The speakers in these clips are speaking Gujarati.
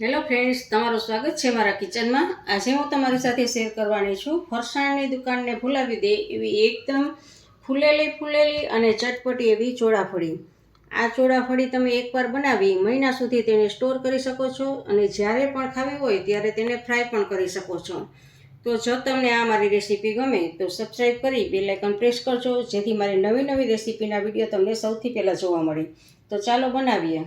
હેલો ફ્રેન્ડ્સ, તમારું સ્વાગત છે મારા કિચનમાં। આજે હું તમારી સાથે શેર કરવાની છું ફરસાણની દુકાનને ભૂલાવી દે એવી એકદમ ફૂલેલી અને ચટપટી એવી ચોળાફળી। આ ચોળાફળી તમે એકવાર બનાવી મહિના સુધી તેને સ્ટોર કરી શકો છો અને જ્યારે પણ ખાવી હોય ત્યારે તેને ફ્રાય પણ કરી શકો છો। તો જો તમને આ મારી રેસીપી ગમે તો સબસ્ક્રાઈબ કરી બેલ આઇકન પ્રેસ કરજો, જેથી મારી નવી રેસીપીના વિડીયો તમને સૌથી પહેલાં જોવા મળે। તો ચાલો બનાવીએ।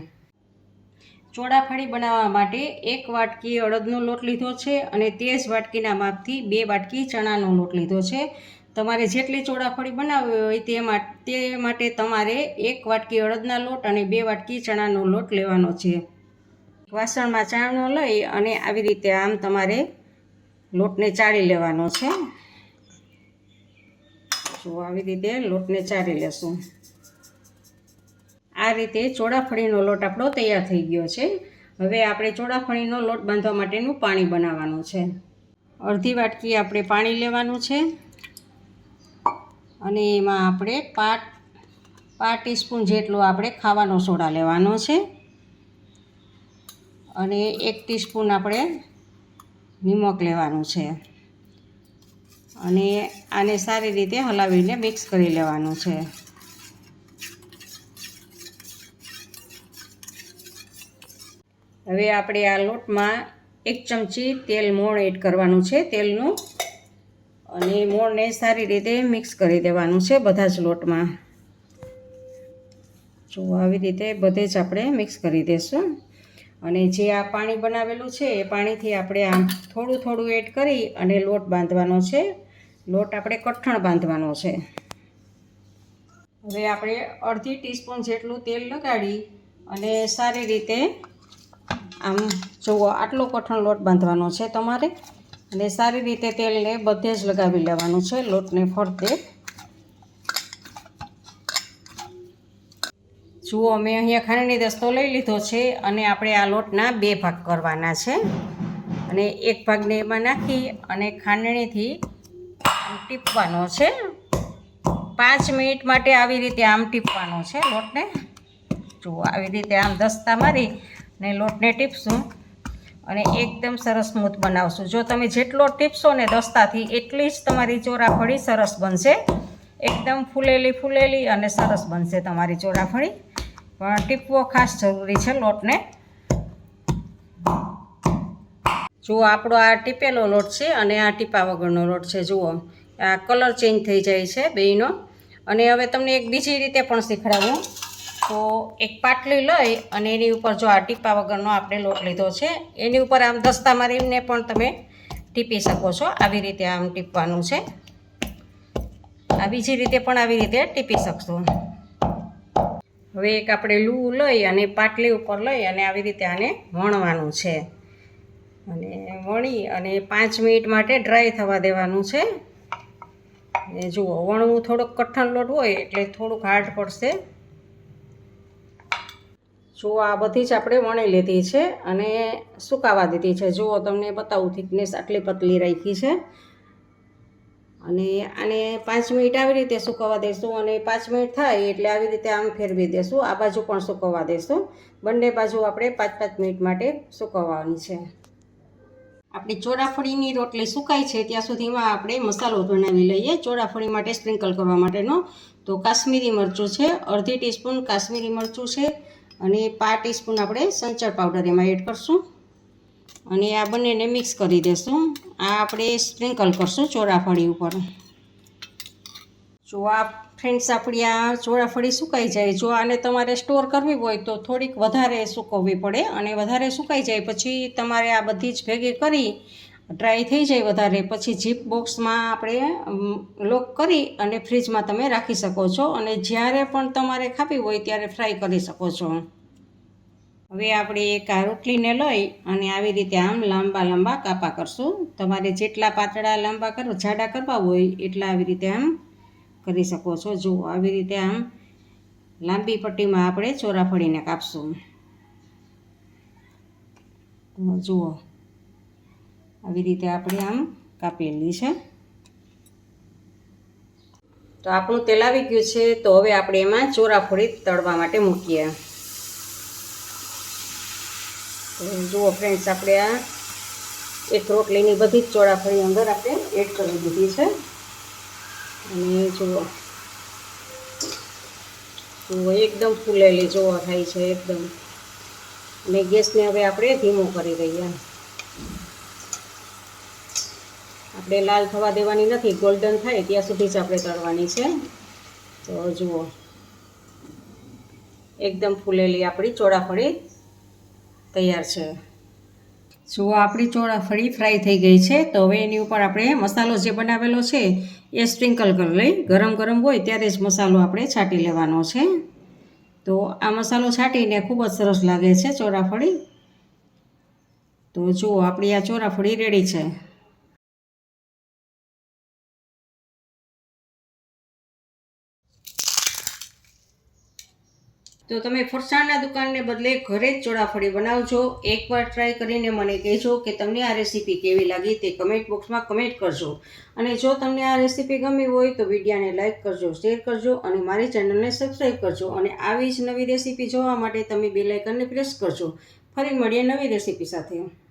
ચોળાફળી બનાવવા માટે 1 વાટકી અડદનો લોટ લીધો છે અને તે જ વાટકીના માપથી 2 વાટકી ચણાનો લોટ લીધો છે। તમારે જેટલી ચોળાફળી બનાવવી હોય તે માટે તમારે 1 વાટકી અડદના લોટ અને 2 વાટકી ચણાનો લોટ લેવાનો છે। વાસણમાં ચાળનો લઈ અને આવી રીતે આમ તમારે લોટને ચાળી લેવાનો છે। જો આવી રીતે લોટને ચાળી લેશું। આ રીતે ચોળાફળીનો લોટ આપણો તૈયાર થઈ ગયો છે। હવે આપણે ચોળાફળીનો લોટ બાંધવા માટેનું પાણી બનાવવાનું છે। અડધી વાટકી આપણે પાણી લેવાનું છે અને એમાં આપણે 5 ટીસ્પૂન જેટલો આપણે ખાવાનો સોડા લેવાનો છે અને 1 ટીસ્પૂન આપણે નિમક લેવાનું છે અને આને સારી રીતે હલાવીને મિક્સ કરી લેવાનું છે। હવે આપણે આ લોટમાં 1 ચમચી તેલ મોણ એડ કરવાનું છે તેલનું, અને મોણને સારી રીતે મિક્સ કરી દેવાનું છે બધા જ લોટમાં। જો આવી રીતે બધે જ આપણે મિક્સ કરી દઈશું અને જે આ પાણી બનાવેલું છે એ પાણીથી આપણે આમ થોડું એડ કરી અને લોટ બાંધવાનો છે। લોટ આપણે કઠણ બાંધવાનો છે। હવે આપણે અડધી ટીસ્પૂન જેટલું તેલ લગાડી અને સારી રીતે આમ જુઓ આટલો કઠણ લોટ બાંધવાનો છે તમારે, અને સારી રીતે તેલને બધે જ લગાવી લેવાનું છે લોટને ફરતે। જુઓ મેં અહીંયા ખાંડણી દસ્તો લઈ લીધો છે અને આપણે આ લોટના 2 ભાગ કરવાના છે અને એક ભાગને એમાં નાખી અને ખાંડણીથી ટીપવાનો છે। 5 મિનિટ માટે આવી રીતે આમ ટીપવાનો છે લોટને। જુઓ આવી રીતે આમ દસ્તા મારી ને લોટને ટીપશું અને એકદમ સરસ સ્મૂથ બનાવશું। જો તમે જેટલો ટીપશો ને દસ્તાથી એટલી જ તમારી ચોળાફળી સરસ બનશે। એકદમ ફૂલેલી અને સરસ બનશે તમારી ચોળાફળી, પણ ટીપવો ખાસ જરૂરી છે લોટને। જુઓ આપણો આ ટીપેલો લોટ છે અને આ ટીપા વગરનો લોટ છે। જુઓ આ કલર ચેન્જ થઈ જાય છે બેયનો। અને હવે તમને એક બીજી રીતે પણ શીખડાવું। તો એક પાટલી લઈ અને એની ઉપર જો આ ટીપા વગરનો આપણે લોટ લીધો છે એની ઉપર આમ દસ્તા મારીને પણ તમે ટીપી શકો છો। આવી રીતે આમ ટીપવાનું છે। આ બીજી રીતે પણ આવી રીતે ટીપી શકશો। હવે એક આપણે લૂ લઈ અને પાટલી ઉપર લઈ અને આવી રીતે આને વણવાનું છે અને વણી અને 5 મિનિટ માટે ડ્રાય થવા દેવાનું છે। એ જુઓ વણવું થોડોક કઠણ લોટ હોય એટલે થોડુંક હાર્ડ પડશે। જુઓ આ બધી જ આપણે વણી લીધી છે અને સુકાવા દીધી છે। જુઓ તમને બતાવું થિકનેસ આટલી પતલી રાખી છે અને આને 5 મિનિટ આવી રીતે સુકવવા દઈશું અને 5 મિનિટ થાય એટલે આવી રીતે આમ ફેરવી દઈશું। આ બાજુ પણ સુકવવા દઈશું। બંને બાજુ આપણે 5 મિનિટ માટે સુકવવાની છે। આપણી ચોળાફળીની રોટલી સુકાય છે ત્યાં સુધીમાં આપણે મસાલો બનાવી લઈએ ચોળાફળી માટે સ્પ્રિંકલ કરવા માટેનો। તો કાશ્મીરી મરચું છે, અડધી ટીસ્પૂન કાશ્મીરી મરચું છે અને 5 ટીસ્પૂન આપણે સંચળ પાવડર એમાં એડ કરશું અને આ બંનેને મિક્સ કરી દઈશું। આ આપણે સ્પ્રિંકલ કરશું ચોળાફળી ઉપર। જો આ ફ્રેન્ડ્સ આપણી આ ચોળાફળી સુકાઈ જાય, જો આને તમારે સ્ટોર કરવી હોય તો થોડીક વધારે સૂકવવી પડે અને વધારે સુકાઈ જાય પછી તમારે આ બધી જ ભેગી કરી ડ્રાય થઈ જાય વધારે પછી જીપ બોક્સમાં આપણે લોક કરી અને ફ્રીજમાં તમે રાખી શકો છો અને જ્યારે પણ તમારે ખાવી હોય ત્યારે ફ્રાય કરી શકો છો। હવે આપણે એક આ રોટલીને લઈ અને આવી રીતે આમ લાંબા કાપા કરશું। તમારે જેટલા પાતળા લાંબા જાડા કરવા હોય એટલા આવી રીતે આમ કરી શકો છો। જુઓ આવી રીતે આમ લાંબી પટ્ટીમાં આપણે ચોળાફળીને કાપશું। જુઓ આવી રીતે આપણે આમ કાપેલી છે। તો આપણું તેલ આવી ગયું છે, તો હવે આપણે એમાં ચોળાફળી તળવા માટે મૂકીએ। તો જુઓ ફ્રેન્ડ્સ, આપણે આ એક રોટલીની બધી જ ચોળાફળી અંદર આપણે એડ કરી દીધી છે. અને જુઓ એકદમ ફૂલેલી જોવા થાય છે એકદમ. અને ગેસને હવે આપણે ધીમો કરી દઈએ. આપણે લાલ થવા દેવાની નથી, ગોલ્ડન થાય ત્યાં સુધી જ આપણે તળવાની છે. તો જુઓ એકદમ ફૂલેલી આપણી ચોળાફળી તૈયાર છે. જુઓ આપણી ચોળાફળી ફ્રાય થઈ ગઈ છે. તો હવે એની ઉપર આપણે મસાલો જે બનાવેલો છે એ સ્પ્રિંકલ કરી લઈ. ગરમ ગરમ હોય ત્યારે જ મસાલો આપણે છાંટી લેવાનો છે. તો આ મસાલો છાંટીને ખૂબ જ સરસ લાગે છે ચોળાફળી. તો જુઓ આપણી આ ચોળાફળી રેડી છે. તો તમે ફરસાણના દુકાનને બદલે ઘરે જ ચોળાફળી બનાવજો. એકવાર ટ્રાય કરીને મને કહેજો કે તમને આ રેસીપી કેવી લાગી તે કમેન્ટ બોક્સમાં કમેન્ટ કરજો. અને જો તમને આ રેસીપી ગમી હોય તો વિડીયોને લાઇક કરજો, શેર કરજો અને મારી ચેનલને સબસ્ક્રાઈબ કરજો. અને આવી જ નવી રેસીપી જોવા માટે તમે બેલ આઇકનને પ્રેસ કરજો. ફરી મળીએ નવી રેસીપી સાથે.